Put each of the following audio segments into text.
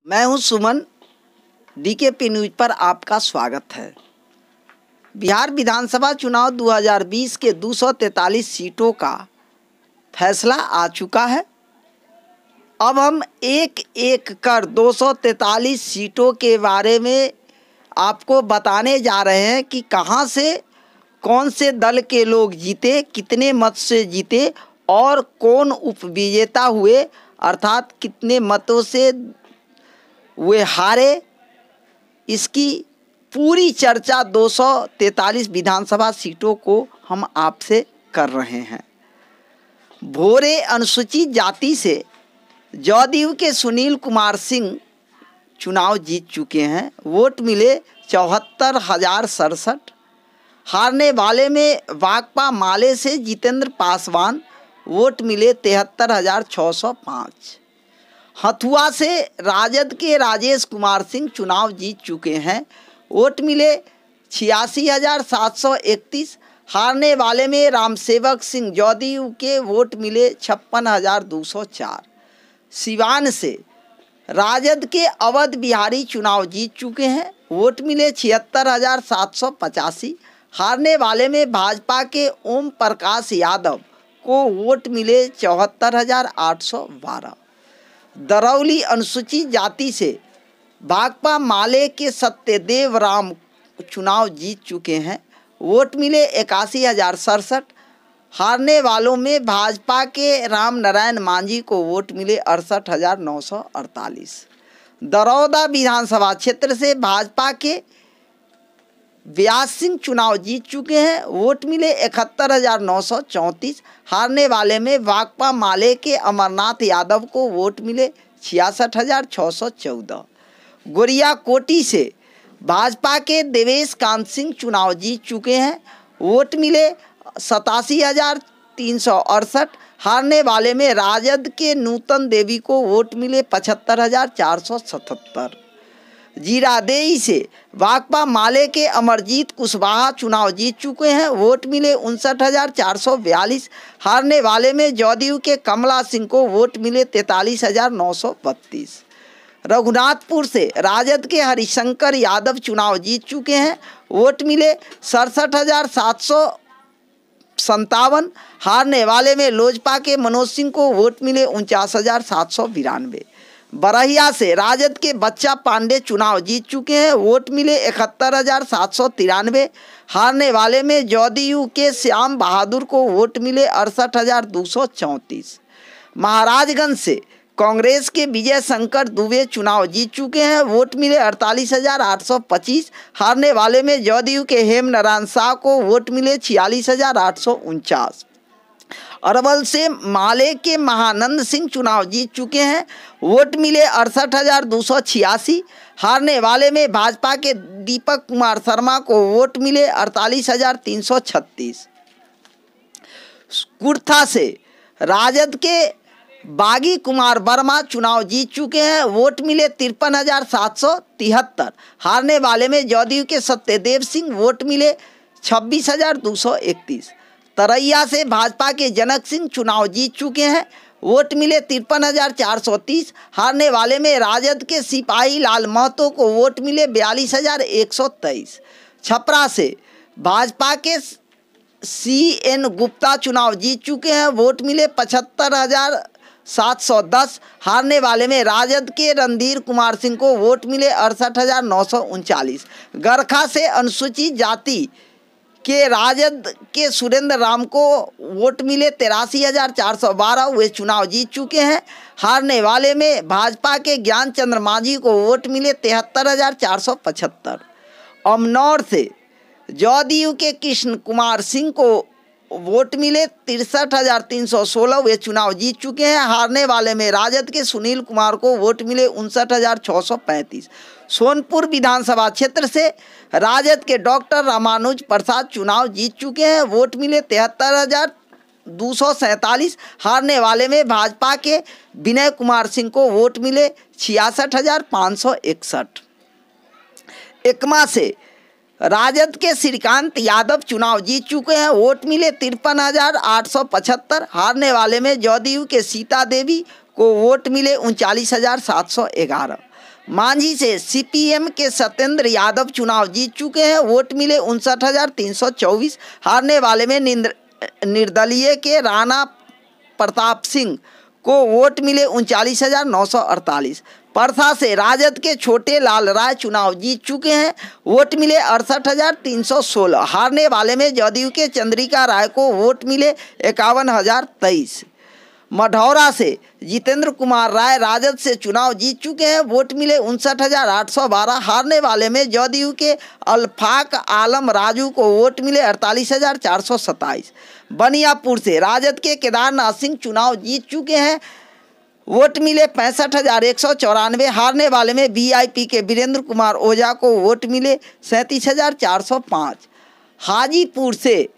मैं हूं सुमन। DKP news पर आपका स्वागत है। बिहार विधानसभा चुनाव 2020 के 243 सीटों का फैसला आ चुका है। अब हम एक एक कर 243 सीटों के बारे में आपको बताने जा रहे हैं कि कहां से कौन से दल के लोग जीते, कितने मत से जीते और कौन उपविजेता हुए, अर्थात कितने मतों से वे हारे। इसकी पूरी चर्चा 243 विधानसभा सीटों को हम आपसे कर रहे हैं। भोरे अनुसूचित जाति से जदयू के सुनील कुमार सिंह चुनाव जीत चुके हैं। वोट मिले 74,067। हारने वाले में भाकपा माले से जितेंद्र पासवान, वोट मिले 73,605। हथुआ से राजद के राजेश कुमार सिंह चुनाव जीत चुके हैं। वोट मिले 86,731। हारने वाले में रामसेवक सिंह जदयू के वोट मिले 56,204। सिवान से राजद के अवध बिहारी चुनाव जीत चुके हैं। वोट मिले 76,785। हारने वाले में भाजपा के ओम प्रकाश यादव को वोट मिले 74,812। दरौली अनुसूचित जाति से भाकपा माले के सत्यदेव राम चुनाव जीत चुके हैं। वोट मिले 81,067। हारने वालों में भाजपा के राम नारायण मांझी को वोट मिले 68,948। दरौदा विधानसभा क्षेत्र से भाजपा के व्यास सिंह चुनाव जीत चुके हैं। वोट मिले 71,934। हारने वाले में भाकपा माले के अमरनाथ यादव को वोट मिले 66,614। गोरियाकोटी से भाजपा के देवेश कांत सिंह चुनाव जीत चुके हैं। वोट मिले 87,368। हारने वाले में राजद के नूतन देवी को वोट मिले 75,477। जीरादेई से भाकपा माले के अमरजीत कुशवाहा चुनाव जीत चुके हैं। वोट मिले 59,442। हारने वाले में जदयू के कमला सिंह को वोट मिले 43,932। रघुनाथपुर से राजद के हरिशंकर यादव चुनाव जीत चुके हैं। वोट मिले 67,757। हारने वाले में लोजपा के मनोज सिंह को वोट मिले 49,792। बरहिया से राजद के बच्चा पांडे चुनाव जीत चुके हैं। वोट मिले 71,793। हारने वाले में जदयू के श्याम बहादुर को वोट मिले 68,234। महाराजगंज से कांग्रेस के विजय शंकर दुबे चुनाव जीत चुके हैं। वोट मिले 48,825। हारने वाले में जदयू के हेम नारायण शाह को वोट मिले 46,849। अरवल से माले के महानंद सिंह चुनाव जीत चुके हैं। वोट मिले 68,286। हारने वाले में भाजपा के दीपक कुमार शर्मा को वोट मिले 48,336। कुर्था से राजद के बागी कुमार वर्मा चुनाव जीत चुके हैं। वोट मिले 53,773। हारने वाले में जदयू के सत्यदेव सिंह वोट मिले 26,231। तरैया से भाजपा के जनक सिंह चुनाव जीत चुके हैं। वोट मिले 53,430। हारने वाले में राजद के सिपाही लाल महतो को वोट मिले 42,123। छपरा से भाजपा के CN गुप्ता चुनाव जीत चुके हैं। वोट मिले 75,710। हारने वाले में राजद के रणधीर कुमार सिंह को वोट मिले 68,939। गरखा से अनुसूचित जाति के राजद के सुरेंद्र राम को वोट मिले 83,412। वे चुनाव जीत चुके हैं। हारने वाले में भाजपा के ज्ञान चंद्र मांझी को वोट मिले 73,475। अमनौर से जदयू के कृष्ण कुमार सिंह को वोट मिले 63,316। वे चुनाव जीत चुके हैं। हारने वाले में राजद के सुनील कुमार को वोट मिले 59,635। सोनपुर विधानसभा क्षेत्र से राजद के डॉक्टर रामानुज प्रसाद चुनाव जीत चुके हैं। वोट मिले 73,247। हारने वाले में भाजपा के विनय कुमार सिंह को वोट मिले 66,561। एकमा से राजद के श्रीकांत यादव चुनाव जीत चुके हैं। वोट मिले 53,875। हारने वाले में जदयू के सीता देवी को वोट मिले 39,711। मांझी से सीपीएम के सत्येंद्र यादव चुनाव जीत चुके हैं, वोट मिले 59,324। हारने वाले में निर्दलीय के राणा प्रताप सिंह को वोट मिले 39,948। परसा से राजद के छोटे लाल राय चुनाव जीत चुके हैं, वोट मिले 68,316। हारने वाले में जदयू के चंद्रिका राय को वोट मिले 51,023। मढ़ौरा से जितेंद्र कुमार राय राजद से चुनाव जीत चुके हैं, वोट मिले 59,812। हारने वाले में जदयू के अल्फाक आलम राजू को वोट मिले 48,427। बनियापुर से राजद के केदारनाथ सिंह चुनाव जीत चुके हैं, वोट मिले 65,194। हारने वाले में वीआईपी के वीरेंद्र कुमार ओझा को वोट मिले 37,405। हाजीपुर से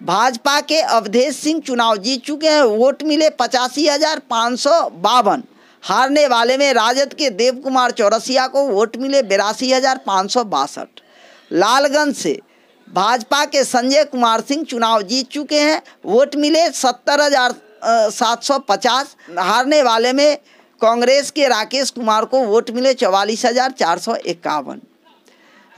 भाजपा के अवधेश सिंह चुनाव जीत चुके हैं, वोट मिले 85,552। हारने वाले में राजद के देव कुमार चौरसिया को वोट मिले 82,562। लालगंज से भाजपा के संजय कुमार सिंह चुनाव जीत चुके हैं, वोट मिले 70,750। हारने वाले में कांग्रेस के राकेश कुमार को वोट मिले 44,451।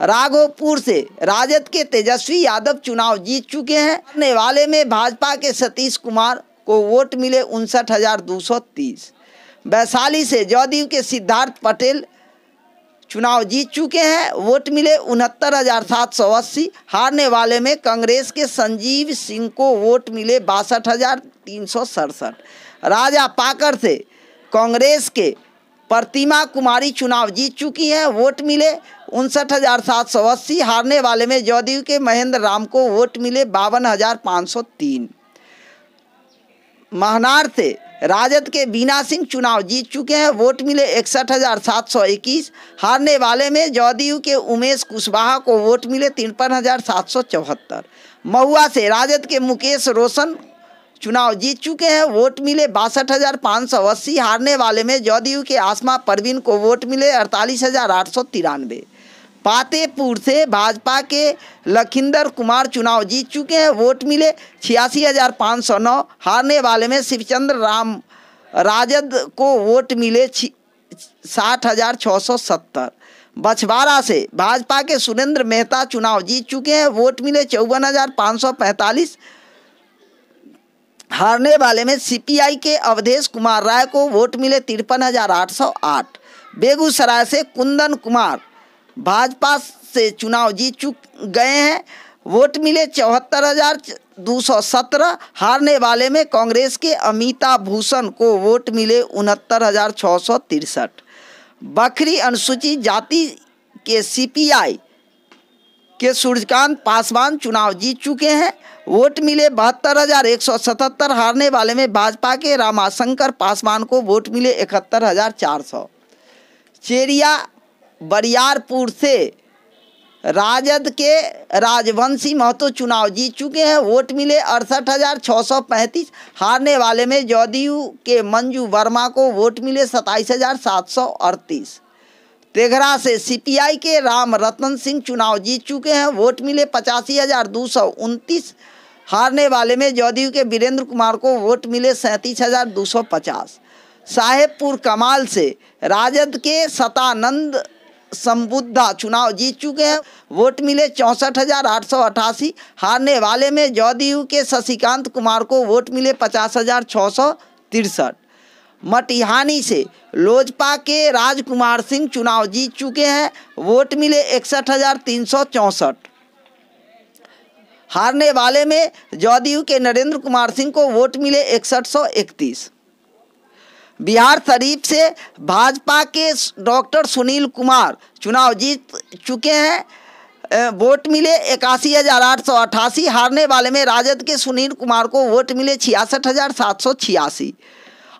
राघोपुर से राजद के तेजस्वी यादव चुनाव जीत चुके हैं, हारने वाले में भाजपा के सतीश कुमार को वोट मिले 59,230। वैशाली से जदयू के सिद्धार्थ पटेल चुनाव जीत चुके हैं, वोट मिले 69,780। हारने वाले में कांग्रेस के संजीव सिंह को वोट मिले 62,367। राजा पाकर से कांग्रेस के प्रतिमा कुमारी चुनाव जीत चुकी हैं, वोट मिले 59,780। हारने वाले में जदयू के महेंद्र राम को वोट मिले 52,503। महनार से राजद के बीना सिंह चुनाव जीत चुके हैं, वोट मिले 61,721। हारने वाले में जदयू के उमेश कुशवाहा को वोट मिले 53,774। महुआ से राजद के मुकेश रोशन चुनाव जीत चुके हैं, वोट मिले 62,580। हारने वाले में जदयू के आसमा परवीन को वोट मिले 48,893। पातेपुर से भाजपा के लखिंदर कुमार चुनाव जीत चुके हैं, वोट मिले 86,509। हारने वाले में शिवचंद्र राम राजद को वोट मिले 60,670। बछवाड़ा से भाजपा के सुरेंद्र मेहता चुनाव जीत चुके हैं, वोट मिले 54,545। हारने वाले में सीपीआई के अवधेश कुमार राय को वोट मिले 53,808। बेगूसराय से कुंदन कुमार भाजपा से चुनाव जीत गए हैं, वोट मिले 74,217। हारने वाले में कांग्रेस के अमिता भूषण को वोट मिले 69,663। बखरी अनुसूचित जाति के सीपीआई के सूर्यकांत पासवान चुनाव जीत चुके हैं, वोट मिले 72,177। हारने वाले में भाजपा के रामाशंकर पासवान को वोट मिले 71,400। चेरिया बरियारपुर से राजद के राजवंशी महतो चुनाव जीत चुके हैं, वोट मिले 68,635। हारने वाले में जदयू के मंजू वर्मा को वोट मिले 27,738। तेघरा से सीपीआई के राम रतन सिंह चुनाव जीत चुके हैं, वोट मिले 85,229। हारने वाले में जदयू के वीरेंद्र कुमार को वोट मिले 37,250। साहेबपुर कमाल से राजद के सतानंद संबुद्धा चुनाव जीत चुके हैं, वोट मिले 64,888। हारने वाले में जदयू के शशिकांत कुमार को वोट मिले 50,663। मटिहानी से लोजपा के राजकुमार सिंह चुनाव जीत चुके हैं, वोट मिले 61,364। हारने वाले में जदयू के नरेंद्र कुमार सिंह को वोट मिले 6131। बिहार शरीफ से भाजपा के डॉक्टर सुनील कुमार चुनाव जीत चुके हैं, वोट मिले 81,888। हारने वाले में राजद के सुनील कुमार को वोट मिले 66,786।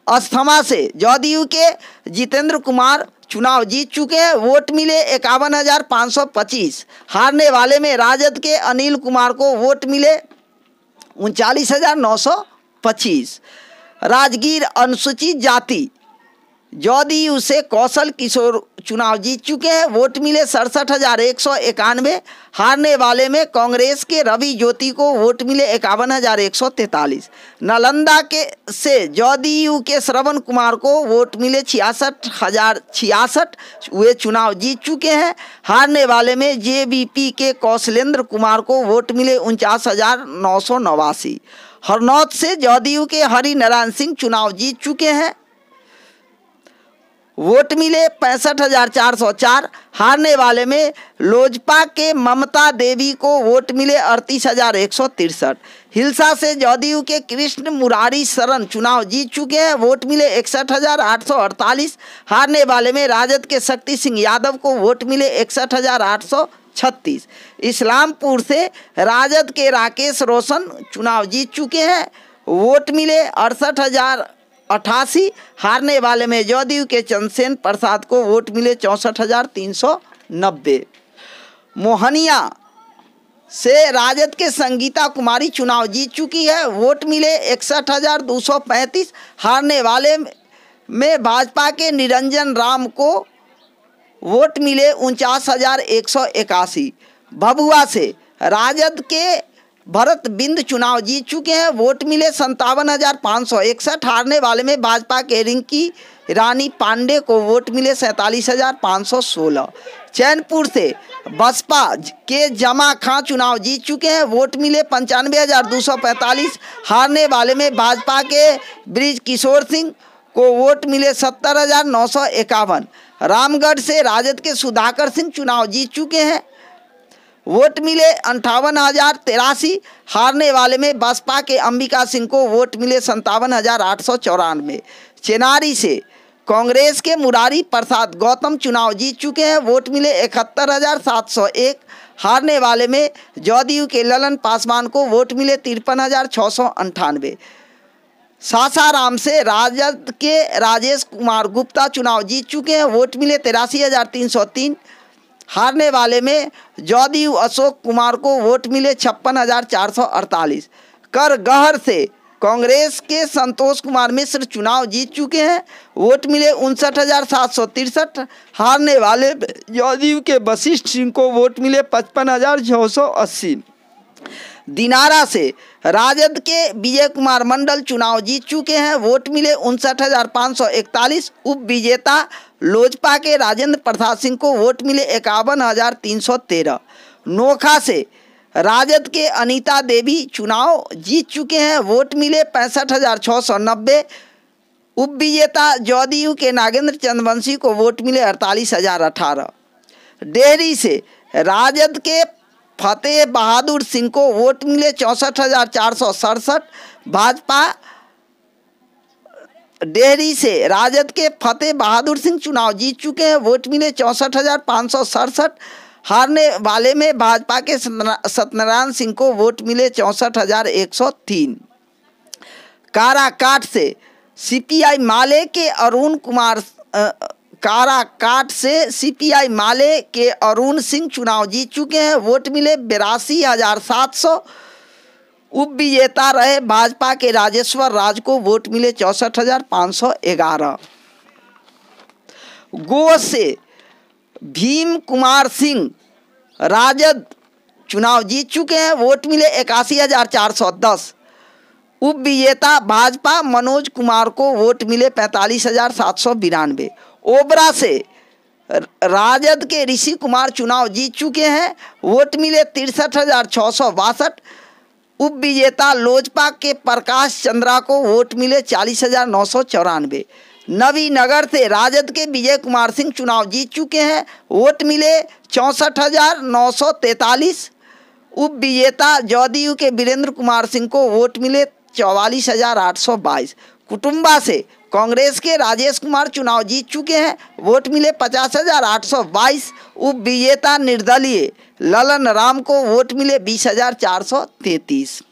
अस्थमा से जदयू के जितेंद्र कुमार चुनाव जीत चुके हैं, वोट मिले 51,525। हारने वाले में राजद के अनिल कुमार को वोट मिले 39,925। राजगीर अनुसूचित जाति जदयू से कौशल किशोर चुनाव जीत चुके हैं, वोट मिले 67,191। हारने वाले में कांग्रेस के रवि ज्योति को वोट मिले 51,143। नालंदा के से जदयू के श्रवण कुमार को वोट मिले 66,066, वे चुनाव जीत चुके हैं। हारने वाले में जेबीपी के कौशलेंद्र कुमार को वोट मिले 49,989। हरनौत से जदयू के हरि नारायण सिंह चुनाव जीत चुके हैं, वोट मिले 65,404। हारने वाले में लोजपा के ममता देवी को वोट मिले 38,163। हिलसा से जदयू के कृष्ण मुरारी शरण चुनाव जीत चुके हैं, वोट मिले 61,848। हारने वाले में राजद के शक्ति सिंह यादव को वोट मिले 61,836। इस्लामपुर से राजद के राकेश रोशन चुनाव जीत चुके हैं, वोट मिले 68,088। हारने वाले में जदयू के चंद्रसेन प्रसाद को वोट मिले 64,390। मोहनिया से राजद के संगीता कुमारी चुनाव जीत चुकी है, वोट मिले 61,235। हारने वाले में भाजपा के निरंजन राम को वोट मिले 49,181। भभुआ से राजद के भरत बिंद चुनाव जीत चुके हैं, वोट मिले 57,561। हारने वाले में भाजपा के रिंकी रानी पांडे को वोट मिले 47,516। चैनपुर से बसपा के जमा खां चुनाव जीत चुके हैं, वोट मिले 95,245। हारने वाले में भाजपा के ब्रिज किशोर सिंह को वोट मिले 70,951। रामगढ़ से राजद के सुधाकर सिंह चुनाव जीत चुके हैं, वोट मिले 58,083। हारने वाले में बसपा के अंबिका सिंह को वोट मिले 57,894। चेनारी से कांग्रेस के मुरारी प्रसाद गौतम चुनाव जीत चुके हैं, वोट मिले 71,701। हारने वाले में जदयू के ललन पासवान को वोट मिले 53,698। सासाराम से राजद के राजेश कुमार गुप्ता चुनाव जीत चुके हैं, वोट मिले 83,303। हारने वाले में जदयू अशोक कुमार को वोट मिले 56,448। करगहर से कांग्रेस के संतोष कुमार मिश्र चुनाव जीत चुके हैं, वोट मिले 59,763। हारने वाले जदयू के वशिष्ठ सिंह को वोट मिले 55,680। दिनारा से राजद के विजय कुमार मंडल चुनाव जीत चुके हैं, वोट मिले 59,541। उप विजेता लोजपा के राजेंद्र प्रसाद सिंह को वोट मिले 51,313। नोखा से राजद के अनीता देवी चुनाव जीत चुके हैं, वोट मिले 65,690। उप विजेता जदयू के नागेंद्र चंद्रवंशी को वोट मिले 48,018। डेहरी से राजद के फतेह बहादुर सिंह को वोट मिले 64,467। भाजपा डेहरी से राजद के फतेह बहादुर सिंह चुनाव जीत चुके हैं, वोट मिले 64,567। हारने वाले में भाजपा के सत्यनारायण सिंह को वोट मिले 64,103। काराकाट से सीपीआई माले के अरुण कुमार काराकाट से सीपीआई माले के अरुण सिंह चुनाव जीत चुके हैं, वोट मिले 82,700। उप विजेता रहे भाजपा के राजेश्वर राज को वोट मिले 64,511। गो से भीम कुमार सिंह राजद चुनाव जीत चुके हैं, वोट मिले 81,410। उप विजेता भाजपा मनोज कुमार को वोट मिले 45,792। ओबरा से राजद के ऋषि कुमार चुनाव जीत चुके हैं, वोट मिले 63,662। उप विजेता लोजपा के प्रकाश चंद्रा को वोट मिले 40,994। नवीनगर से राजद के विजय कुमार सिंह चुनाव जीत चुके हैं, वोट मिले 64,943। उप विजेता जदयू के वीरेंद्र कुमार सिंह को वोट मिले 44,822। कुटुंबा से कांग्रेस के राजेश कुमार चुनाव जीत चुके हैं, वोट मिले 50,822। उप विजेता निर्दलीय ललन राम को वोट मिले 20,433।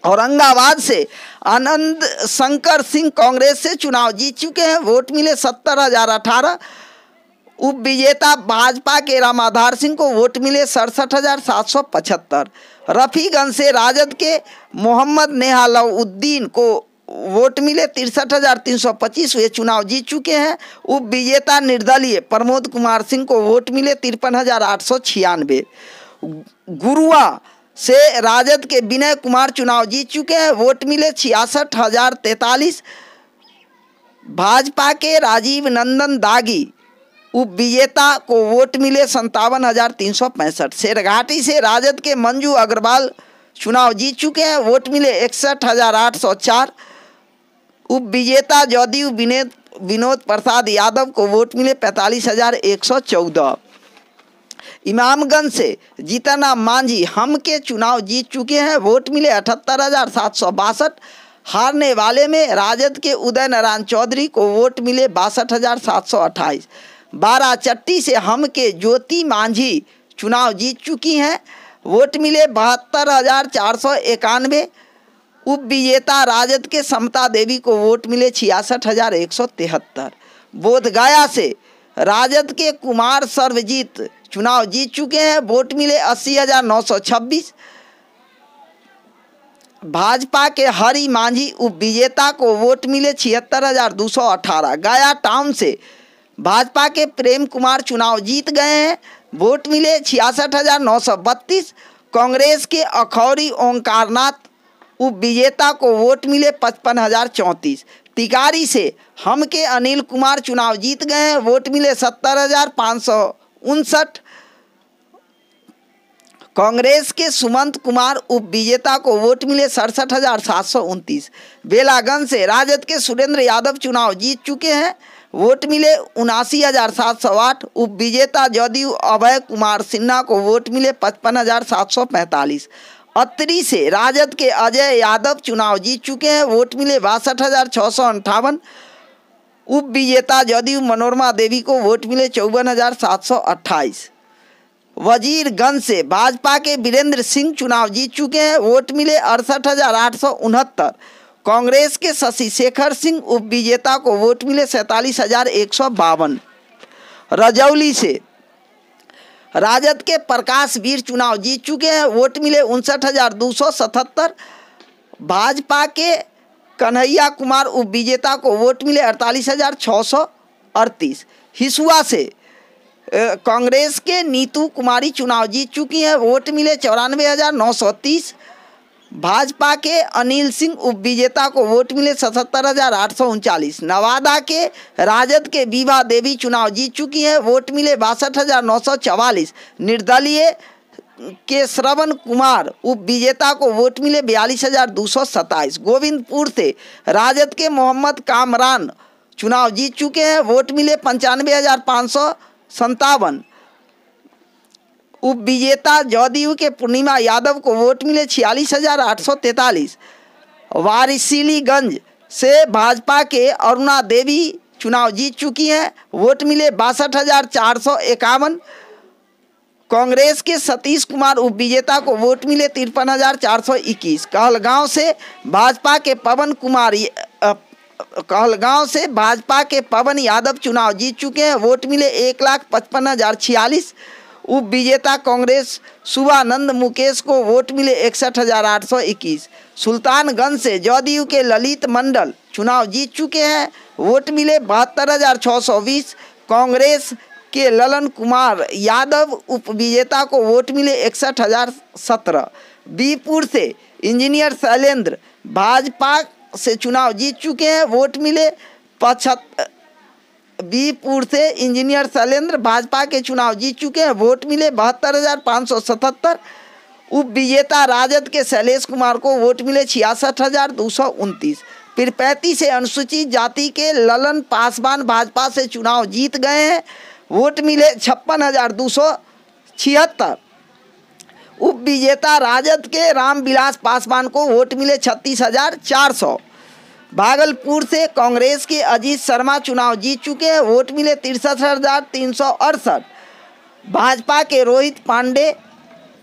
औरंगाबाद से आनंद शंकर सिंह कांग्रेस से चुनाव जीत चुके हैं, वोट मिले 70,018। उप विजेता भाजपा के रामाधार सिंह को वोट मिले 67,775। रफीगंज से राजद के मोहम्मद नेहालउद्दीन को वोट मिले 63,325, वे चुनाव जीत चुके हैं। उप विजेता निर्दलीय प्रमोद कुमार सिंह को वोट मिले 53,896। गुरुआ से राजद के विनय कुमार चुनाव जीत चुके हैं, वोट मिले 66,043। भाजपा के राजीव नंदन दागी उप विजेता को वोट मिले 57,365। शेरघाटी से राजद के मंजू अग्रवाल चुनाव जीत चुके हैं, वोट मिले 61,804। उप विजेता जदयू विनोद प्रसाद यादव को वोट मिले 45,114। इमामगंज से जीतनराम मांझी हम के चुनाव जीत चुके हैं, वोट मिले 78,762। हारने वाले में राजद के उदय नारायण चौधरी को वोट मिले 62,728। बाराचट्टी से हम के ज्योति मांझी चुनाव जीत चुकी हैं, वोट मिले 72,491। उप विजेता राजद के समता देवी को वोट मिले 66,173। बोधगया से राजद के कुमार सर्वजीत चुनाव जीत चुके हैं, वोट मिले 80,926। भाजपा के हरि मांझी उप विजेता को वोट मिले 76,218। गया टाउन से भाजपा के प्रेम कुमार चुनाव जीत गए हैं, वोट मिले 66,932। कांग्रेस के अखौरी ओंकारनाथ उप विजेता को वोट मिले 55,034। टिकारी से हम के अनिल कुमार चुनाव जीत गए हैं, वोट मिले 70,559। कांग्रेस के सुमंत कुमार उप विजेता को वोट मिले 67,729। बेलागंज से राजद के सुरेंद्र यादव चुनाव जीत चुके हैं, वोट मिले 79,708। उप विजेता जदयू अभय कुमार सिन्हा को वोट मिले 55,745। अत्तरी से राजद के अजय यादव चुनाव जीत चुके हैं, वोट मिले 62,658। उप विजेता जदयू मनोरमा देवी को वोट मिले 54,728। वजीरगंज से भाजपा के वीरेंद्र सिंह चुनाव जीत चुके हैं, वोट मिले 68,869। कांग्रेस के शशि शेखर सिंह उप विजेता को वोट मिले 47,152। रजौली से राजद के प्रकाश वीर चुनाव जीत चुके हैं, वोट मिले 59,277। भाजपा के कन्हैया कुमार उप विजेता को वोट मिले 48,638। हिसुआ से कांग्रेस के नीतू कुमारी चुनाव जीत चुकी हैं, वोट मिले 94,930। भाजपा के अनिल सिंह उप विजेता को वोट मिले 77,839। नवादा के राजद के विभा देवी चुनाव जीत चुकी हैं, वोट मिले 62,944। निर्दलीय के श्रवण कुमार उप विजेता को वोट मिले 42,227। गोविंदपुर से राजद के मोहम्मद कामरान चुनाव जीत चुके हैं, वोट मिले 95,557। उप विजेता जदयू के पूर्णिमा यादव को वोट मिले 46,843। वारिसिलीगंज से भाजपा के अरुणा देवी चुनाव जीत चुकी हैं, वोट मिले 62,451। कांग्रेस के सतीश कुमार उप विजेता को वोट मिले 53,421। कहलगांव से भाजपा के पवन यादव चुनाव जीत चुके हैं, वोट मिले 1,55,046। उप विजेता कांग्रेस शुभानंद मुकेश को वोट मिले 61,821। सुल्तानगंज से जदयू के ललित मंडल चुनाव जीत चुके हैं, वोट मिले 72,620। कांग्रेस के ललन कुमार यादव उप विजेता को वोट मिले 61,017। बीपुर से इंजीनियर शैलेंद्र भाजपा से चुनाव जीत चुके हैं, वोट मिले 75। बीपुर से इंजीनियर शैलेंद्र भाजपा के चुनाव जीत चुके हैं, वोट मिले 72,577। उप विजेता राजद के शैलेश कुमार को वोट मिले 66,229। पीरपैंती से अनुसूचित जाति के ललन पासवान भाजपा से चुनाव जीत गए हैं, वोट मिले 56,276। उप विजेता राजद के रामविलास पासवान को वोट मिले 36,400। भागलपुर से कांग्रेस के अजीत शर्मा चुनाव जीत चुके हैं, वोट मिले 63,368। भाजपा के रोहित पांडे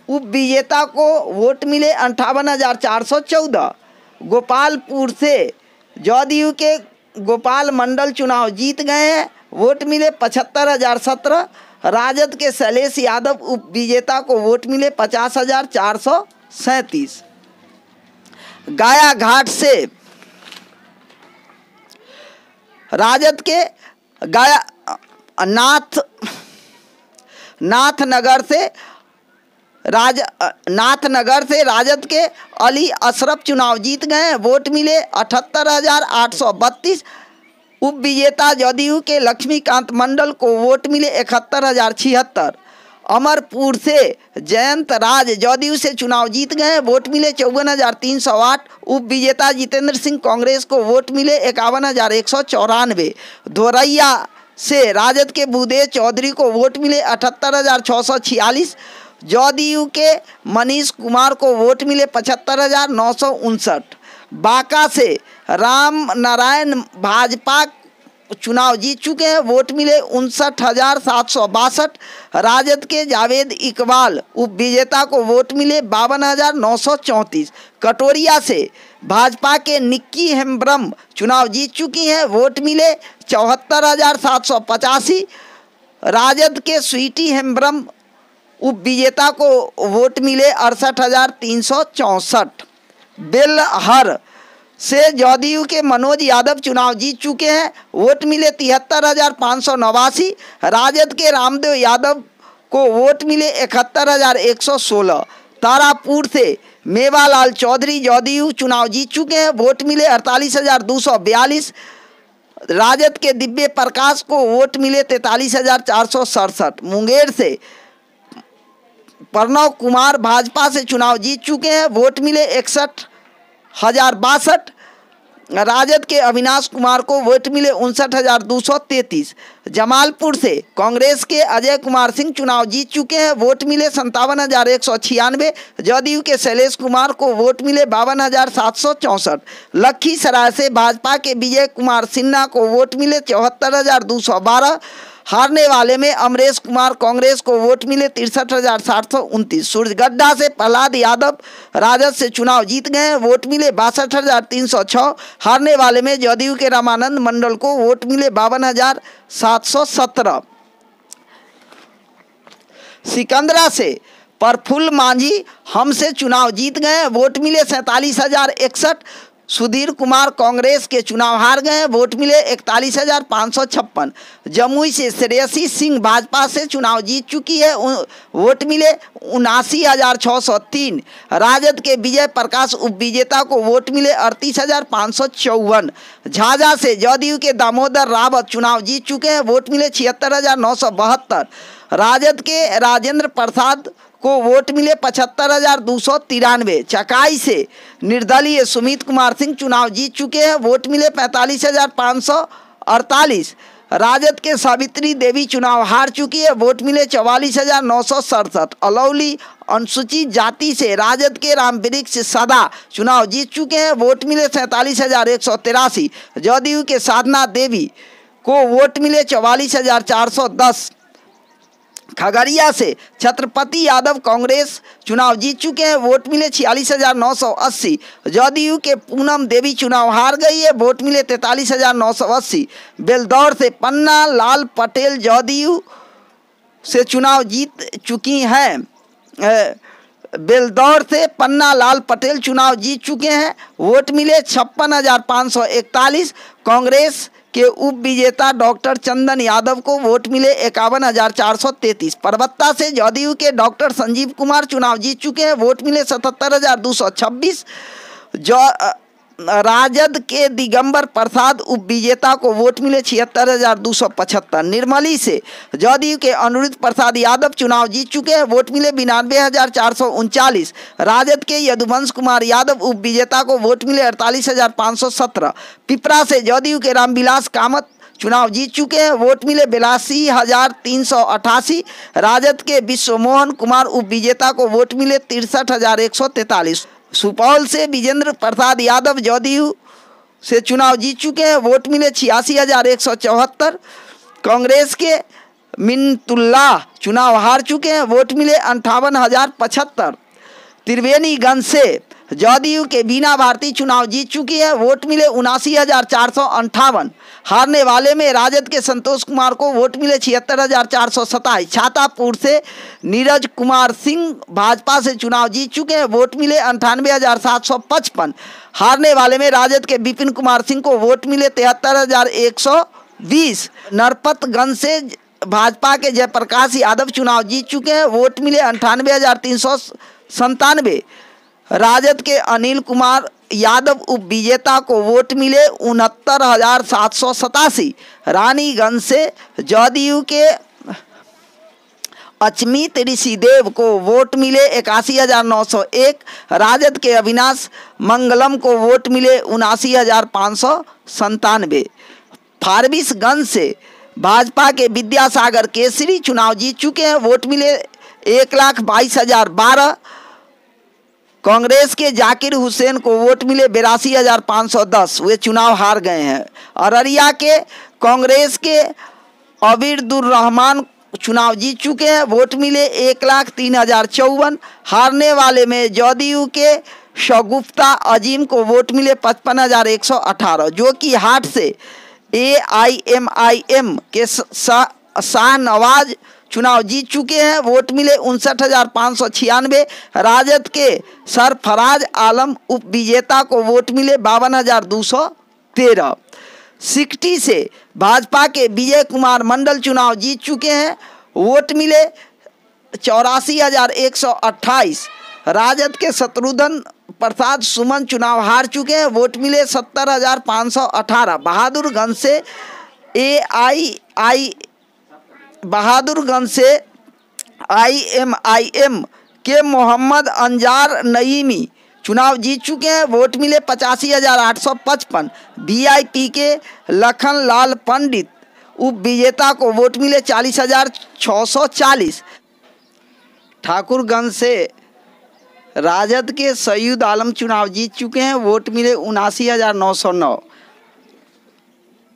उप विजेता को वोट मिले 58,414। गोपालपुर से जदयू के गोपाल मंडल चुनाव जीत गए हैं, वोट मिले 75,017। राजद के शैलेश यादव उप विजेता को वोट मिले 50,437। गाया घाट से राजद के गया नाथनगर से राजद के अली अशरफ चुनाव जीत गए, वोट मिले 78,832। उप विजेता जदयू के लक्ष्मीकांत मंडल को वोट मिले 71,076। अमरपुर से जयंत राज जदयू से चुनाव जीत गए, वोट मिले 54,308। उप विजेता जितेंद्र सिंह कांग्रेस को वोट मिले 51,194। धोरैया से राजद के भूदेव चौधरी को वोट मिले 78,646। जदयू के मनीष कुमार को वोट मिले 75,959। बांका से राम नारायण भाजपा चुनाव जीत चुके हैं, वोट मिले 59,762। राजद के जावेद इकबाल उप विजेता को वोट मिले 52,934। कटोरिया से भाजपा के निक्की हेम्ब्रम चुनाव जीत चुकी हैं, वोट मिले 74,785। राजद के स्वीटी हेम्ब्रम उप विजेता को वोट मिले 68,364। बेलहर से जदयू के मनोज यादव चुनाव जीत चुके हैं, वोट मिले 73,589। राजद के रामदेव यादव को वोट मिले 71,116। तारापुर से मेवालाल चौधरी जदयू चुनाव जीत चुके हैं, वोट मिले 48,242। राजद के दिव्य प्रकाश को वोट मिले 43,467। मुंगेर से प्रणव कुमार भाजपा से चुनाव जीत चुके हैं, वोट मिले 61,062। राजद के अविनाश कुमार को वोट मिले 59,233। जमालपुर से कांग्रेस के अजय कुमार सिंह चुनाव जीत चुके हैं, वोट मिले 57,196। जदयू के शैलेश कुमार को वोट मिले 52,764। लखीसराय से भाजपा के विजय कुमार सिन्हा को वोट मिले 74,212। हारने वाले में अमरेश कुमार कांग्रेस को वोट मिले 63,729। सूरजगढ़ा से प्रहलाद यादव राजद से चुनाव जीत गए, वोट मिले 62,306। हारने वाले में जदयू के रामानंद मंडल को वोट मिले 52,717। सिकंदरा से प्रफुल्ल मांझी हमसे चुनाव जीत गए, वोट मिले 47,061। सुधीर कुमार कांग्रेस के चुनाव हार गए, वोट मिले 41,556। जमुई से श्रेयसी सिंह भाजपा से चुनाव जीत चुकी है, वोट मिले 79,603। राजद के विजय प्रकाश उप विजेता को वोट मिले 38,554। झाझा से जदयू के दामोदर रावत चुनाव जीत चुके हैं, वोट मिले 76,972। राजद के राजेंद्र प्रसाद को वोट मिले 75,293। चकाई से निर्दलीय सुमित कुमार सिंह चुनाव जीत चुके हैं, वोट मिले 45,548। राजद के सावित्री देवी चुनाव हार चुकी है, वोट मिले 44,967। अलौली अनुसूचित जाति से राजद के रामवृक्ष सदा चुनाव जीत चुके हैं, वोट मिले 47,183। जदयू के साधना देवी को वोट मिले 44,410। खगड़िया से छत्रपति यादव कांग्रेस चुनाव जीत चुके हैं, वोट मिले 46,980। जदयू के पूनम देवी चुनाव हार गई है, वोट मिले 43,980। बेलदौर से पन्ना लाल पटेल जदयू से चुनाव जीत चुकी हैं, बेलदौर से पन्ना लाल पटेल चुनाव जीत चुके हैं, वोट मिले 56,541। कांग्रेस के उप विजेता डॉक्टर चंदन यादव को वोट मिले 51,433। परबत्ता से जदयू के डॉक्टर संजीव कुमार चुनाव जीत चुके हैं, वोट मिले 77,226। राजद के दिगंबर प्रसाद उप विजेता को वोट मिले 76,275। निर्मली से जदयू के अनुरुद्ध प्रसाद यादव चुनाव जीत चुके हैं, वोट मिले 92,439। राजद के यदुवंश कुमार यादव उप विजेता को वोट मिले 48,517। पिपरा से जदयू के रामविलास कामत चुनाव जीत चुके हैं, वोट मिले 82,388। राजद के विश्वमोहन कुमार उप विजेता को वोट मिले 63,143। सुपौल से विजेंद्र प्रसाद यादव जदयू से चुनाव जीत चुके हैं, वोट मिले 86,174। कांग्रेस के मिन्नतुल्लाह चुनाव हार चुके हैं, वोट मिले 58,075। त्रिवेणीगंज से जदयू के बीना भारती चुनाव जीत चुकी है, वोट मिले 79,458। हारने वाले में राजद के संतोष कुमार को वोट मिले 76,427। छातापुर से नीरज कुमार सिंह भाजपा से चुनाव जीत चुके हैं, वोट मिले 98,755। हारने वाले में राजद के विपिन कुमार सिंह को वोट मिले 73,120। नरपतगंज से भाजपा के जयप्रकाश यादव चुनाव जीत चुके हैं, वोट मिले 98,397। राजद के अनिल कुमार यादव उप विजेता को वोट मिले 69,787। रानीगंज से जदयू के अचमित ऋषिदेव को वोट मिले 81,901। राजद के अविनाश मंगलम को वोट मिले 79,597। फारबिसगंज से भाजपा के विद्यासागर केसरी चुनाव जीत चुके हैं, वोट मिले 1,22,012। कांग्रेस के जाकिर हुसैन को वोट मिले 82,510, वे चुनाव हार गए हैं। अररिया के कांग्रेस के अबीदुर रहमान चुनाव जीत चुके हैं, वोट मिले 1,03,054। हारने वाले में जदयू के शगुफ्ता अजीम को वोट मिले 55,118। जो कि हाट से AIMIM के शाहनवाज चुनाव जीत चुके हैं, वोट मिले 59,596। राजद के सरफराज आलम उप विजेता को वोट मिले 52,213। सिकटी से भाजपा के विजय कुमार मंडल चुनाव जीत चुके हैं, वोट मिले 84,128। राजद के शत्रुघ्न प्रसाद सुमन चुनाव हार चुके हैं, वोट मिले 70,518। बहादुरगंज से IMIM के मोहम्मद अंजार नईमी चुनाव जीत चुके हैं, वोट मिले 85,855। VIP के लखन लाल पंडित उप विजेता को वोट मिले 40,640। ठाकुरगंज से राजद के सईद आलम चुनाव जीत चुके हैं, वोट मिले 79,909।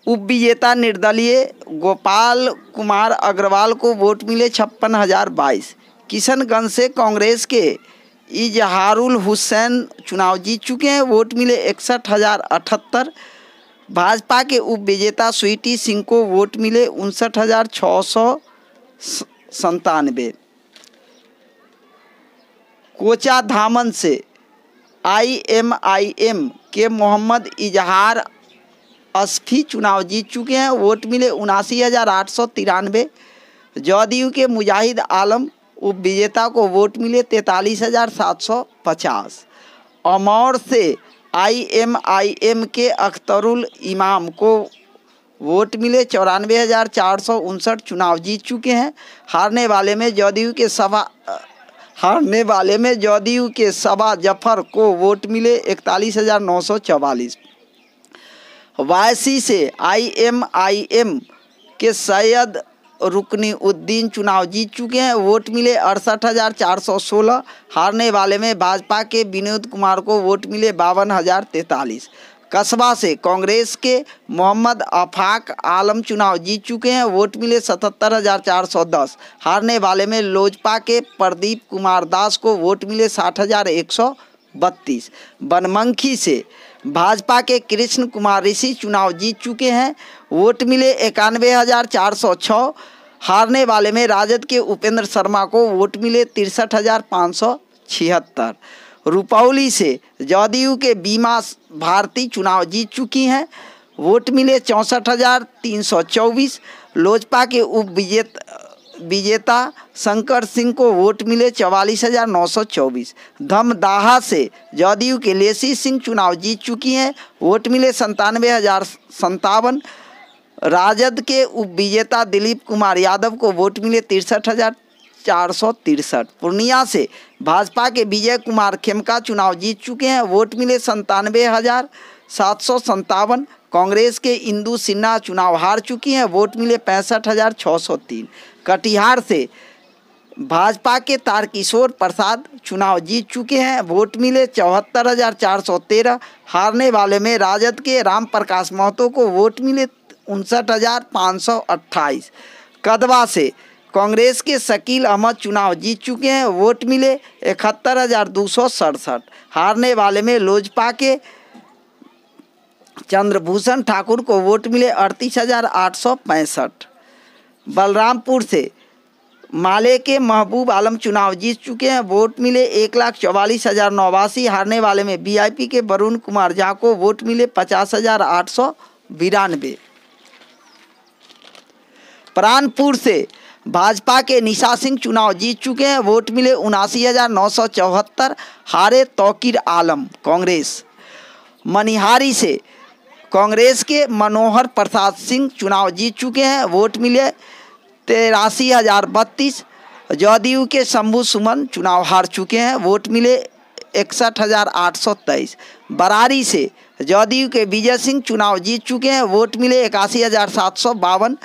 उप विजेता निर्दलीय गोपाल कुमार अग्रवाल को वोट मिले 56,022। किशनगंज से कांग्रेस के इजहारुल हुसैन चुनाव जीत चुके हैं, वोट मिले 61,078। भाजपा के उप विजेता स्वीटी सिंह को वोट मिले 59,697। कोचा धामन से IMIM के मोहम्मद इजहार असफी चुनाव जीत चुके हैं, वोट मिले 79,893। जदयू के मुजाहिद आलम उप विजेता को वोट मिले 43,750। अमौर से IMIM के अख्तरुल इमाम को वोट मिले 94,459, चुनाव जीत चुके हैं। हारने वाले में जदयू के सबा जफर को वोट मिले 41,944। वायसी से IMIM के सैयद रुकनीउद्दीन चुनाव जीत चुके हैं, वोट मिले 68,416। हारने वाले में भाजपा के विनोद कुमार को वोट मिले 52,043। कस्बा से कांग्रेस के मोहम्मद आफाक आलम चुनाव जीत चुके हैं, वोट मिले 77,410। हारने वाले में लोजपा के प्रदीप कुमार दास को वोट मिले 60,132। बनमनखी से भाजपा के कृष्ण कुमार ऋषि चुनाव जीत चुके हैं, वोट मिले 91,406। हारने वाले में राजद के उपेंद्र शर्मा को वोट मिले 63,576। रुपौली से जदयू के बीमा भारती चुनाव जीत चुकी हैं, वोट मिले 64,324। लोजपा के उप विजेता शंकर सिंह को वोट मिले 44,924। धमदाहा से जदयू के लेसी सिंह चुनाव जीत चुकी हैं, वोट मिले 97,057। राजद के उप विजेता दिलीप कुमार यादव को वोट मिले 63,463। पूर्णिया से भाजपा के विजय कुमार खेमका चुनाव जीत चुके हैं, वोट मिले 97,757। कांग्रेस के इंदु सिन्हा चुनाव हार चुकी हैं, वोट मिले 65,603। कटिहार से भाजपा के तारकिशोर प्रसाद चुनाव जीत चुके हैं, वोट मिले 74,413। हारने वाले में राजद के राम प्रकाश महतो को वोट मिले 59,528। कदवा से कांग्रेस के शकील अहमद चुनाव जीत चुके हैं, वोट मिले 71,267। हारने वाले में लोजपा के चंद्रभूषण ठाकुर को वोट मिले 38,865। बलरामपुर से माले के महबूब आलम चुनाव जीत चुके हैं, वोट मिले 1,44,089। हारने वाले में वीआईपी के वरुण कुमार झा को वोट मिले 50,892। प्राणपुर से भाजपा के निशा सिंह चुनाव जीत चुके हैं, वोट मिले 79,974। हारे तौकीर आलम कांग्रेस। मनिहारी से कांग्रेस के मनोहर प्रसाद सिंह चुनाव जीत चुके हैं, वोट मिले 83,032। जदयू के शंभू सुमन चुनाव हार चुके हैं, वोट मिले 61,823। बरारी से जदयू के विजय सिंह चुनाव जीत चुके हैं, वोट मिले 81,752।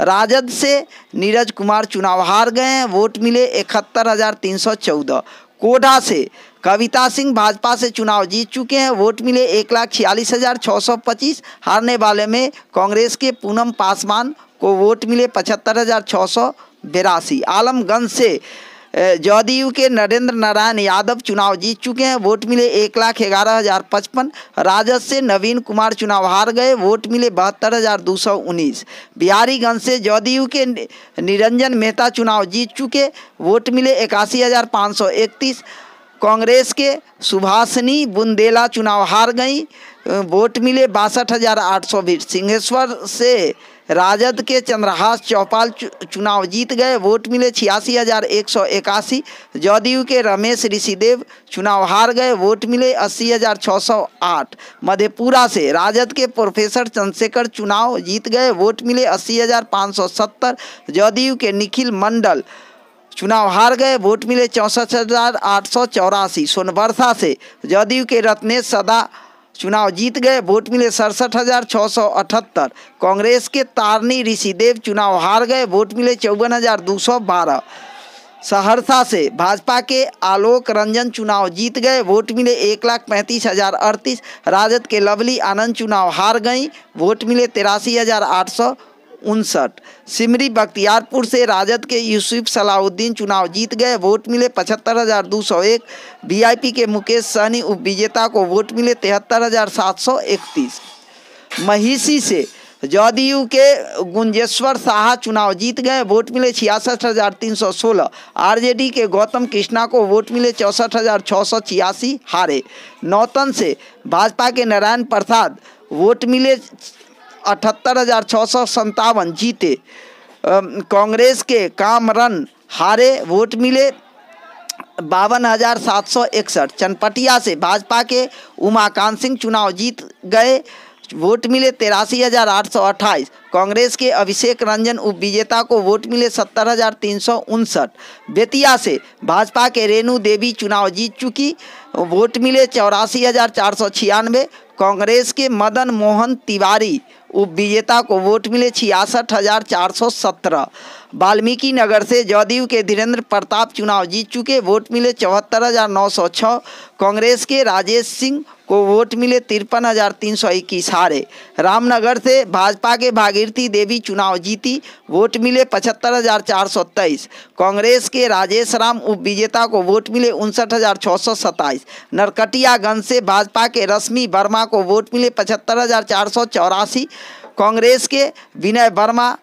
राजद से नीरज कुमार चुनाव हार गए हैं, वोट मिले 71,314। कोढ़ा से कविता सिंह भाजपा से चुनाव जीत चुके हैं, वोट मिले 1,46,625। हारने वाले में कांग्रेस के पूनम पासवान को वोट मिले 75,682। आलमगंज से जदयू के नरेंद्र नारायण यादव चुनाव जीत चुके हैं, वोट मिले 1,11,055। राजद से नवीन कुमार चुनाव हार गए, वोट मिले 72,219। बिहारीगंज से जदयू के निरंजन मेहता चुनाव जीत चुके, वोट मिले 81,531। कांग्रेस के सुभाषिनी बुंदेला चुनाव हार गई, वोट मिले 62,820। सिंहेश्वर से राजद के चंद्रहास चौपाल चुनाव जीत गए, वोट मिले 86,181। जदयू के रमेश ऋषिदेव चुनाव हार गए, वोट मिले 80,608। मधेपुरा से राजद के प्रोफेसर चंद्रशेखर चुनाव जीत गए, वोट मिले 80,570। जदयू के निखिल मंडल चुनाव हार गए, वोट मिले 64,884। सोनबरसा से जदयू के रत्नेश सदा चुनाव जीत गए, वोट मिले 67,678। कांग्रेस के तारनी ऋषिदेव चुनाव हार गए, वोट मिले 54,212। सहरसा से भाजपा के आलोक रंजन चुनाव जीत गए, वोट मिले 1,35,038। राजद के लवली आनंद चुनाव हार गई, वोट मिले 83,859। सिमरी बख्तियारपुर से राजद के यूसुफ सलाउद्दीन चुनाव जीत गए, वोट मिले 75,201। वीआईपी के मुकेश सहनी उपविजेता को वोट मिले 73,731। महिषी से जदयू के गुंजेश्वर साहा चुनाव जीत गए, वोट मिले 66,316। आरजेडी के गौतम कृष्णा को वोट मिले 64,686। हारे। नौतन से भाजपा के नारायण प्रसाद वोट मिले 78,657। जीते। कांग्रेस के कामरन हारे, वोट मिले 52,761। चनपटिया से भाजपा के उमाकांत सिंह चुनाव जीत गए, वोट मिले 83,828। कांग्रेस के अभिषेक रंजन उपविजेता को वोट मिले 70,359। बेतिया से भाजपा के रेणु देवी चुनाव जीत चुकी, वोट मिले 84,496। कांग्रेस के मदन मोहन तिवारी उपविजेता को वोट मिले 66,417। वाल्मीकि नगर से जदयू के धीरेन्द्र प्रताप चुनाव जीत चुके, वोट मिले 74,906। कांग्रेस के राजेश सिंह को वोट मिले 53,321। हारे। रामनगर से भाजपा के भागीरथी देवी चुनाव जीती, वोट मिले 75,423। कांग्रेस के राजेश राम उपविजेता को वोट मिले 59,627। नरकटियागंज से भाजपा के रश्मि वर्मा को वोट मिले 75,484। कांग्रेस के विनय वर्मा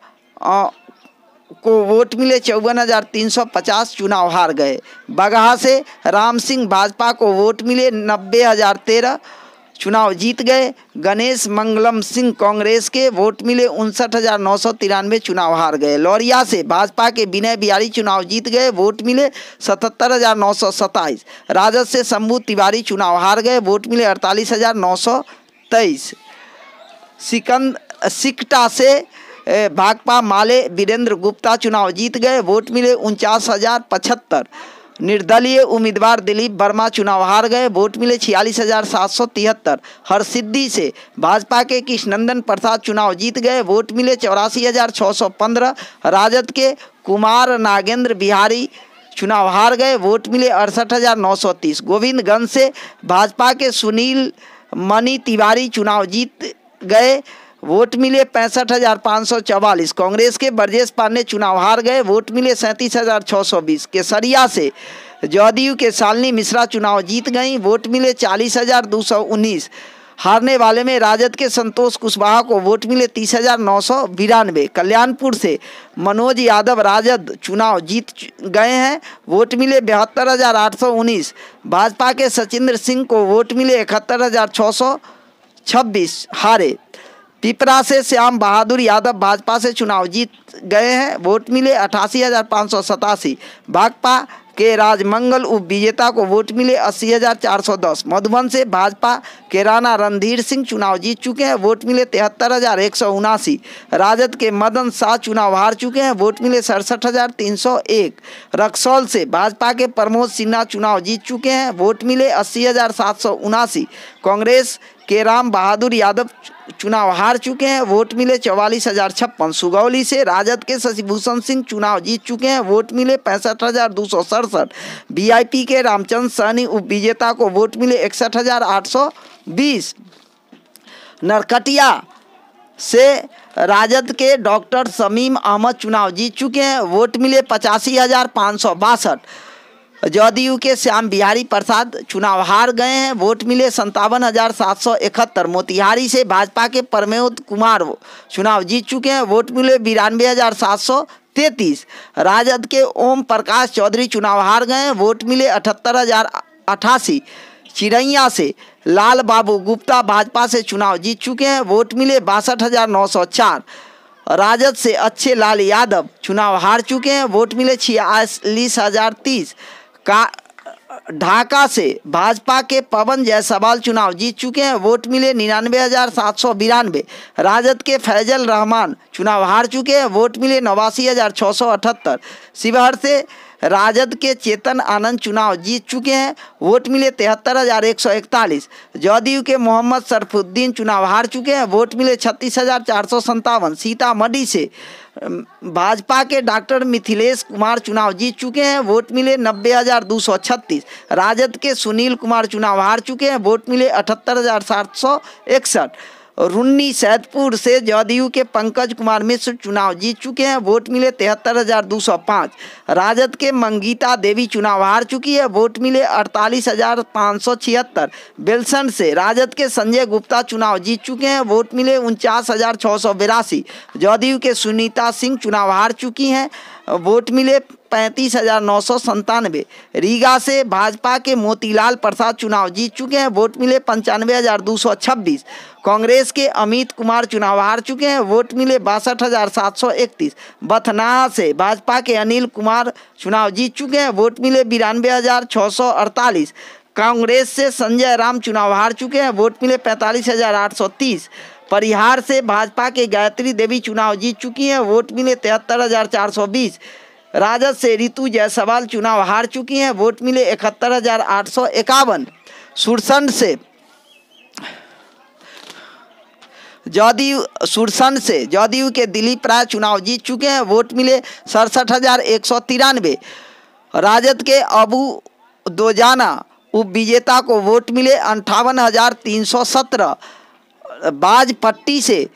को वोट मिले 54,350। चुनाव हार गए। बगहा से राम सिंह भाजपा को वोट मिले 90,013। चुनाव जीत गए। गणेश मंगलम सिंह कांग्रेस के वोट मिले 59,993। चुनाव हार गए। लौरिया से भाजपा के विनय बिहारी चुनाव जीत गए, वोट मिले 77,927। राजद से शंभू तिवारी चुनाव हार गए, वोट मिले 48,923। सिकटा से भाकपा माले वीरेंद्र गुप्ता चुनाव जीत गए, वोट मिले 49,075। निर्दलीय उम्मीदवार दिलीप वर्मा चुनाव हार गए, वोट मिले 46,773। हरसिद्धि से भाजपा के कृष्णनंदन प्रसाद चुनाव जीत गए, वोट मिले 84,615। राजद के कुमार नागेंद्र बिहारी चुनाव हार गए, वोट मिले 68,930। गोविंदगंज से भाजपा के सुनील मणि तिवारी चुनाव जीत गए, वोट मिले 65,544। कांग्रेस के ब्रजेश पांडे चुनाव हार गए, वोट मिले 37,620। केसरिया से जदयू के शालिनी मिश्रा चुनाव जीत गई, वोट मिले 40,219। हारने वाले में राजद के संतोष कुशवाहा को वोट मिले 30,992। कल्याणपुर से मनोज यादव राजद चुनाव जीत गए हैं, वोट मिले 72,819। भाजपा के सचिंद्र सिंह को वोट मिले 71,626, हारे। पिपरा से श्याम बहादुर यादव भाजपा से चुनाव जीत गए हैं, वोट मिले 88,587। भाकपा के राजमंगल उप विजेता को वोट मिले 80,410। मधुबन से भाजपा के राणा रणधीर सिंह चुनाव जीत चुके हैं, वोट मिले 73,179। राजद के मदन शाह चुनाव हार चुके हैं, वोट मिले 67,301। रक्सौल से भाजपा के प्रमोद सिन्हा चुनाव जीत चुके हैं, वोट मिले 80,779। कांग्रेस के राम बहादुर यादव चुनाव हार चुके हैं, वोट मिले 44,056। सुगौली से राजद के शशिभूषण सिंह चुनाव जीत चुके हैं, वोट मिले 65,267। वीआईपी के रामचंद्र सहनी उप विजेता को वोट मिले 61,820। नरकटिया से राजद के डॉक्टर शमीम अहमद चुनाव जीत चुके हैं, वोट मिले 85,562। जदयू के श्याम बिहारी प्रसाद चुनाव हार गए हैं, वोट मिले 57,771। मोतिहारी से भाजपा के प्रमोद कुमार चुनाव जीत चुके हैं, वोट मिले 92,733। राजद के ओम प्रकाश चौधरी चुनाव हार गए हैं, वोट मिले 78,088। चिरैया से लाल बाबू गुप्ता भाजपा से चुनाव जीत चुके हैं, वोट मिले 62,904। राजद से अच्छे लाल यादव चुनाव हार चुके हैं, वोट मिले 46,030। ढाका से भाजपा के पवन जायसवाल चुनाव जीत चुके हैं, वोट मिले 99,792। राजद के फैजल रहमान चुनाव हार चुके हैं, वोट मिले 89,678। शिवहर से राजद के चेतन आनंद चुनाव जीत चुके हैं, वोट मिले 73,141। जदयू के मोहम्मद सरफुद्दीन चुनाव हार चुके हैं, वोट मिले 36,457। सीतामढ़ी से भाजपा के डॉक्टर मिथिलेश कुमार चुनाव जीत चुके हैं, वोट मिले 90,236। राजद के सुनील कुमार चुनाव हार चुके हैं, वोट मिले 78,761। रुन्नी सैदपुर से जदयू के पंकज कुमार मिश्र चुनाव जीत चुके हैं, वोट मिले 73,205। राजद के मंगीता देवी चुनाव हार चुकी है, वोट मिले 48,576। बेलसन से राजद के संजय गुप्ता चुनाव जीत चुके हैं, वोट मिले 49,682। जदयू के सुनीता सिंह चुनाव हार चुकी हैं, वोट मिले 35,997। रीगा से भाजपा के मोतीलाल प्रसाद चुनाव जीत चुके हैं, वोट मिले 95,226। कांग्रेस के अमित कुमार चुनाव हार चुके हैं, वोट मिले 62,731। बथनाहा से भाजपा के अनिल कुमार चुनाव जीत चुके हैं, वोट मिले 92,648। कांग्रेस से संजय राम चुनाव हार चुके हैं, वोट मिले 45,830। परिहार से भाजपा के गायत्री देवी चुनाव जीत चुकी हैं, वोट मिले 73,420। राजद से ऋतु जायसवाल चुनाव हार चुकी हैं, वोट मिले 71,851। सुरसंड से जदयू के दिलीप राय चुनाव जीत चुके हैं, वोट मिले 67,193। राजद के अबू दोजाना उप विजेता को वोट मिले 58,317। बाजपट्टी से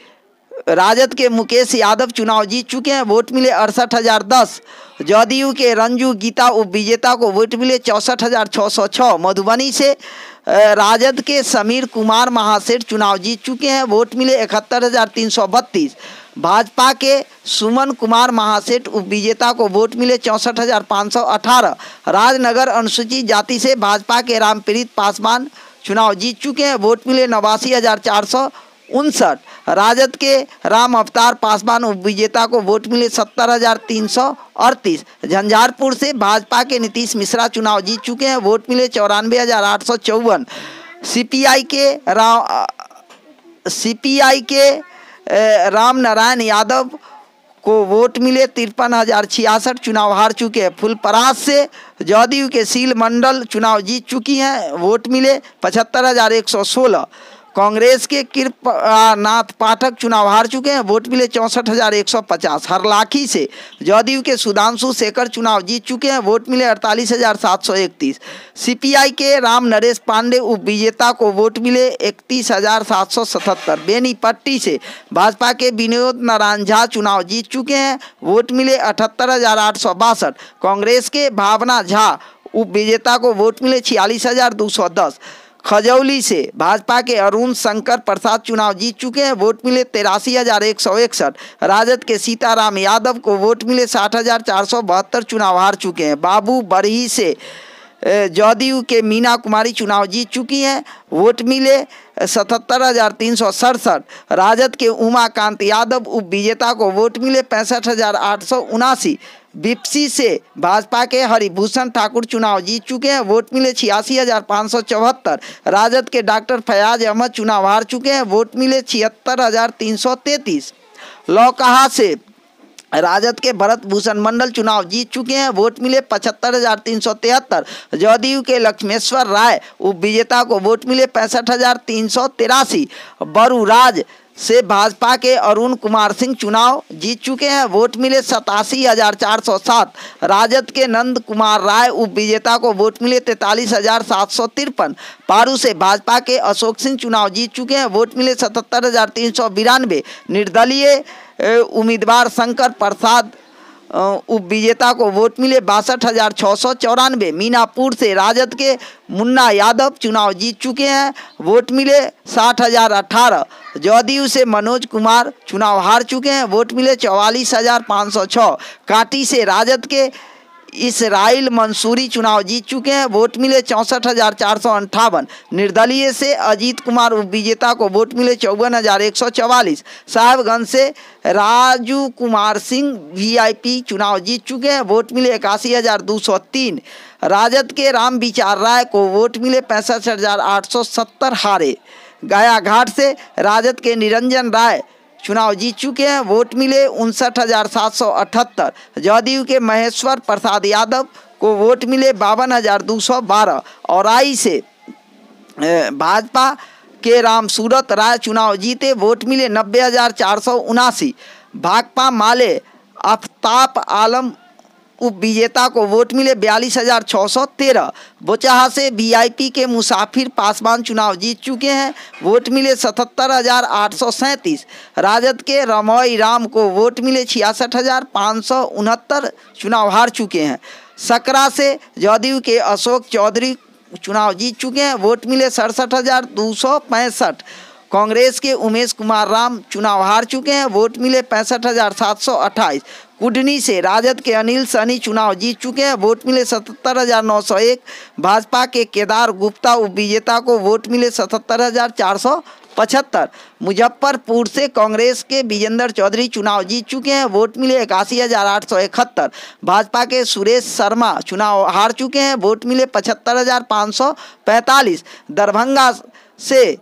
राजद के मुकेश यादव चुनाव जीत चुके हैं, वोट मिले 68,010। जदयू के रंजू गीता उप विजेता को वोट मिले 64,606। मधुबनी से राजद के समीर कुमार महासेठ चुनाव जीत चुके हैं, वोट मिले 71,332। भाजपा के सुमन कुमार महासेठ उप विजेता को वोट मिले 64,518। राजनगर अनुसूचित जाति से भाजपा के रामप्रीत पासवान चुनाव जीत चुके हैं, वोट मिले 89,459। राजद के राम अवतार पासवान उप विजेता को वोट मिले 70,338। झंझारपुर से भाजपा के नीतीश मिश्रा चुनाव जीत चुके हैं, वोट मिले 94,854। सीपीआई के राम नारायण यादव को वोट मिले 53,066। चुनाव हार चुके हैं। फुलपरास से जदयू के सील मंडल चुनाव जीत चुकी हैं, वोट मिले 75,116। कांग्रेस के कृपानाथ पाठक चुनाव हार चुके हैं, वोट मिले 64,150। हरलाखी से जदयू के सुधांशु शेखर चुनाव जीत चुके हैं, वोट मिले 48,731। सीपीआई के राम नरेश पांडे उप विजेता को वोट मिले 31,777। बेनीपट्टी से भाजपा के विनोद नारायण झा चुनाव जीत चुके हैं, वोट मिले 78,862। कांग्रेस के भावना झा उप विजेता को वोट मिले 46,210। खजौली से भाजपा के अरुण शंकर प्रसाद चुनाव जीत चुके हैं, वोट मिले 83,161। राजद के सीताराम यादव को वोट मिले 60,472, चुनाव हार चुके हैं। बाबू बरही से जदयू के मीना कुमारी चुनाव जीत चुकी हैं, वोट मिले 77,367। राजद के उमाकांत यादव उप विजेता को वोट मिले 65,879। बिप्सी से भाजपा के हरिभूषण ठाकुर चुनाव जीत चुके हैं, वोट मिले 86,574। राजद के डॉक्टर फयाज अहमद चुनाव हार चुके हैं, वोट मिले 76,333। लौकहा से राजद के भरत भूषण मंडल चुनाव जीत चुके हैं, वोट मिले 75,373। जदयू के लक्ष्मेश्वर राय उप विजेता को वोट मिले 65,383। बरूराज से भाजपा के अरुण कुमार सिंह चुनाव जीत चुके हैं, वोट मिले 87,407। राजद के नंद कुमार राय उप विजेता को वोट मिले 43,753। पारू से भाजपा के अशोक सिंह चुनाव जीत चुके हैं, वोट मिले 77,392। निर्दलीय उम्मीदवार शंकर प्रसाद उप विजेता को वोट मिले 62,694। मीनापुर से राजद के मुन्ना यादव चुनाव जीत चुके हैं, वोट मिले 60,018। जदयू से मनोज कुमार चुनाव हार चुके हैं, वोट मिले 44,506। काटी से राजद के इसराइल मंसूरी चुनाव जीत चुके हैं, वोट मिले 64,458। निर्दलीय से अजीत कुमार उप विजेता को वोट मिले 54,144। साहेबगंज से राजू कुमार सिंह वीआईपी चुनाव जीत चुके हैं, वोट मिले 81,203। राजद के राम विचार राय को वोट मिले 65,870, हारे। गया घाट से राजद के निरंजन राय चुनाव जीत चुके हैं, वोट मिले 59,778। जदयू के महेश्वर प्रसाद यादव को वोट मिले 52,212। औराई से भाजपा के राम सूरत राय चुनाव जीते, वोट मिले 90,479। भाकपा माले आफ्ताब आलम उप विजेता को वोट मिले 42,613। बोचाहा से वीआईपी के मुसाफिर पासवान चुनाव जीत चुके हैं, वोट मिले 77,837। राजद के रमोई राम को वोट मिले 66,569, चुनाव हार चुके हैं। सकरा से जदयू के अशोक चौधरी चुनाव जीत चुके हैं, वोट मिले 67,265। कांग्रेस के उमेश कुमार राम चुनाव हार चुके हैं, वोट मिले 65,728। कुडनी से राजद के अनिल सनी चुनाव जीत चुके हैं, वोट मिले 77,901। भाजपा के केदार गुप्ता उप विजेता को वोट मिले 77,475। मुजफ्फरपुर से कांग्रेस के विजेंद्र चौधरी चुनाव जीत चुके हैं, वोट मिले 81,871। भाजपा के सुरेश शर्मा चुनाव हार चुके हैं, वोट मिले 75,545। दरभंगा से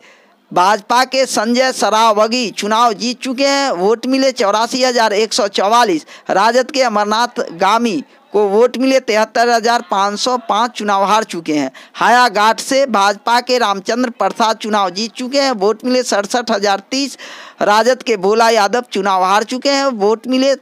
भाजपा के संजय सरावगी चुनाव जीत चुके हैं, वोट मिले 84,144। राजद के अमरनाथ गामी को वोट मिले 73,505, चुनाव हार चुके हैं। हायाघाट से भाजपा के रामचंद्र प्रसाद चुनाव जीत चुके हैं, वोट मिले 67,030। राजद के भोला यादव चुनाव हार चुके हैं, वोट मिले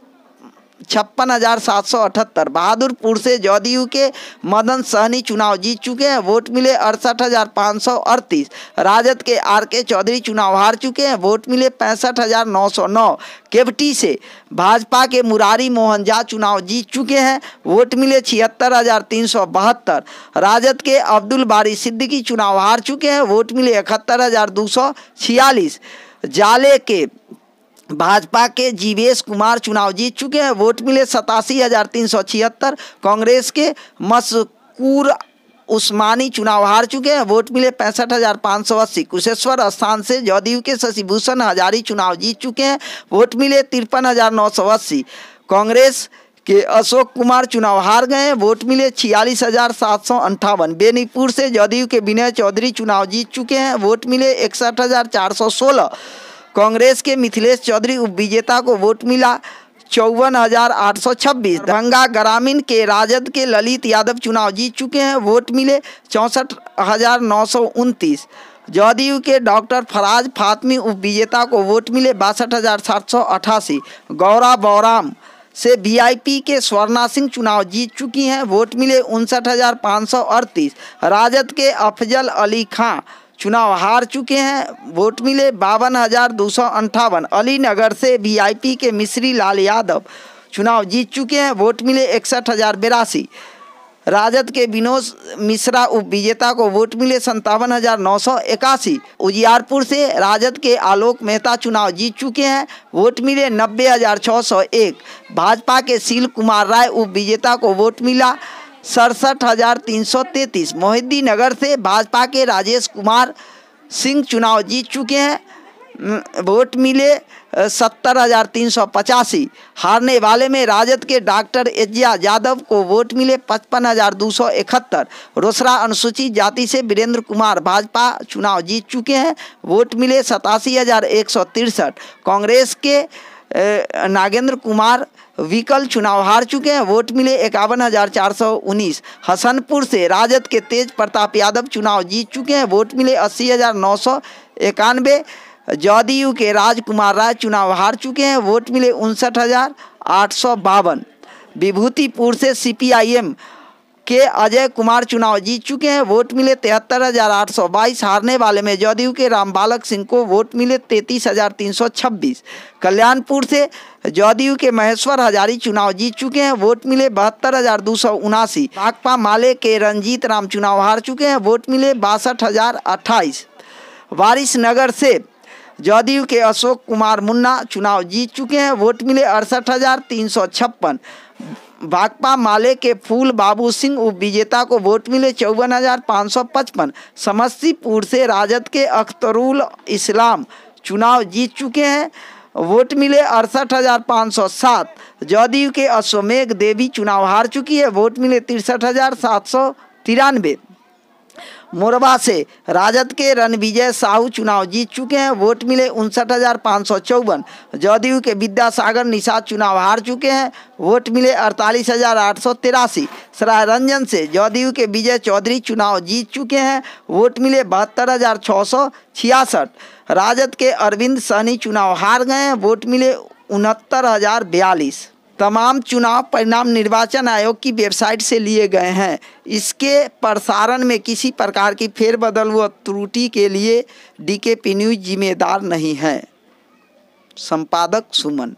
56,778। बहादुरपुर से जदयू के मदन सहनी चुनाव जीत चुके हैं, वोट मिले 68,538। राजद के आर.के. चौधरी चुनाव हार चुके हैं, वोट मिले 65,909। केवटी से भाजपा के मुरारी मोहन झा चुनाव जीत चुके हैं, वोट मिले 76,372। राजद के अब्दुल बारी सिद्दीकी चुनाव हार चुके हैं, वोट मिले 71,246। जाले के भाजपा के जीवेश कुमार चुनाव जीत चुके हैं, वोट मिले 87,376। कांग्रेस के मशकूर उस्मानी चुनाव हार चुके हैं, वोट मिले 65,580। कुशेश्वर स्थान से जदयू के शशिभूषण हजारी चुनाव जीत चुके हैं, वोट मिले 53,980। कांग्रेस के अशोक कुमार चुनाव हार गए हैं, वोट मिले 46,758। बेनीपुर से जदयू के विनय चौधरी चुनाव जीत चुके हैं, वोट मिले 61,416। कांग्रेस के मिथिलेश चौधरी उप विजेता को वोट मिला 54,826। दरभंगा ग्रामीण के राजद के ललित यादव चुनाव जीत चुके हैं, वोट मिले 64,929। जदयू के डॉक्टर फराज फातमी उप विजेता को वोट मिले 62,788। गौरा बौराम से वीआईपी के स्वर्णा सिंह चुनाव जीत चुकी हैं, वोट मिले 59,538। राजद के अफजल अली खां चुनाव हार चुके हैं, वोट मिले 52,258। अलीनगर से वीआईपी के मिश्री लाल यादव चुनाव जीत चुके हैं, वोट मिले 61,082। राजद के विनोद मिश्रा उप विजेता को वोट मिले 57,981। उजियारपुर से राजद के आलोक मेहता चुनाव जीत चुके हैं, वोट मिले 90,601। भाजपा के शील कुमार राय उप विजेता को वोट मिला 67,333। मोहिद्दीनगर से भाजपा के राजेश कुमार सिंह चुनाव जीत चुके हैं, वोट मिले 70,385। हारने वाले में राजद के डॉक्टर एजाज यादव को वोट मिले 55,271। रोसड़ा अनुसूचित जाति से वीरेंद्र कुमार भाजपा चुनाव जीत चुके हैं, वोट मिले 87,163। कांग्रेस के नागेंद्र कुमार विकल चुनाव हार चुके हैं, वोट मिले 51,419। हसनपुर से राजद के तेज प्रताप यादव चुनाव जीत चुके हैं, वोट मिले 80,991। जदयू के राजकुमार राय चुनाव हार चुके हैं, वोट मिले 59,852। विभूतिपुर से CPIM के अजय कुमार चुनाव जीत चुके हैं, वोट मिले 73,822। हारने वाले में जदयू के रामबालक सिंह को वोट मिले 33,326। कल्याणपुर से जदयू के महेश्वर हजारी चुनाव जीत चुके हैं, वोट मिले 72,279। भाकपा माले के रंजीत राम चुनाव हार चुके हैं, वोट मिले 62,028। वारिसनगर से जदयू के अशोक कुमार मुन्ना चुनाव जीत चुके हैं, वोट मिले 68,356। भाकपा माले के फूल बाबू सिंह उप विजेता को वोट मिले 54,555। समस्तीपुर से राजद के अख्तरुल इस्लाम चुनाव जीत चुके हैं, वोट मिले 68,507। जदयू के अश्वमेघ देवी चुनाव हार चुकी है, वोट मिले 63,793। मोरबा से राजद के रणविजय साहू चुनाव जीत चुके हैं, वोट मिले 59,554। जदयू के विद्यासागर निषाद चुनाव हार चुके हैं, वोट मिले 48,883। सरायरंजन से जदयू के विजय चौधरी चुनाव जीत चुके हैं, वोट मिले 72,666। राजद के अरविंद सहनी चुनाव हार गए हैं, वोट मिले 69,042। तमाम चुनाव परिणाम निर्वाचन आयोग की वेबसाइट से लिए गए हैं। इसके प्रसारण में किसी प्रकार की फेरबदल व त्रुटि के लिए DKP न्यूज़ जिम्मेदार नहीं है। संपादक सुमन।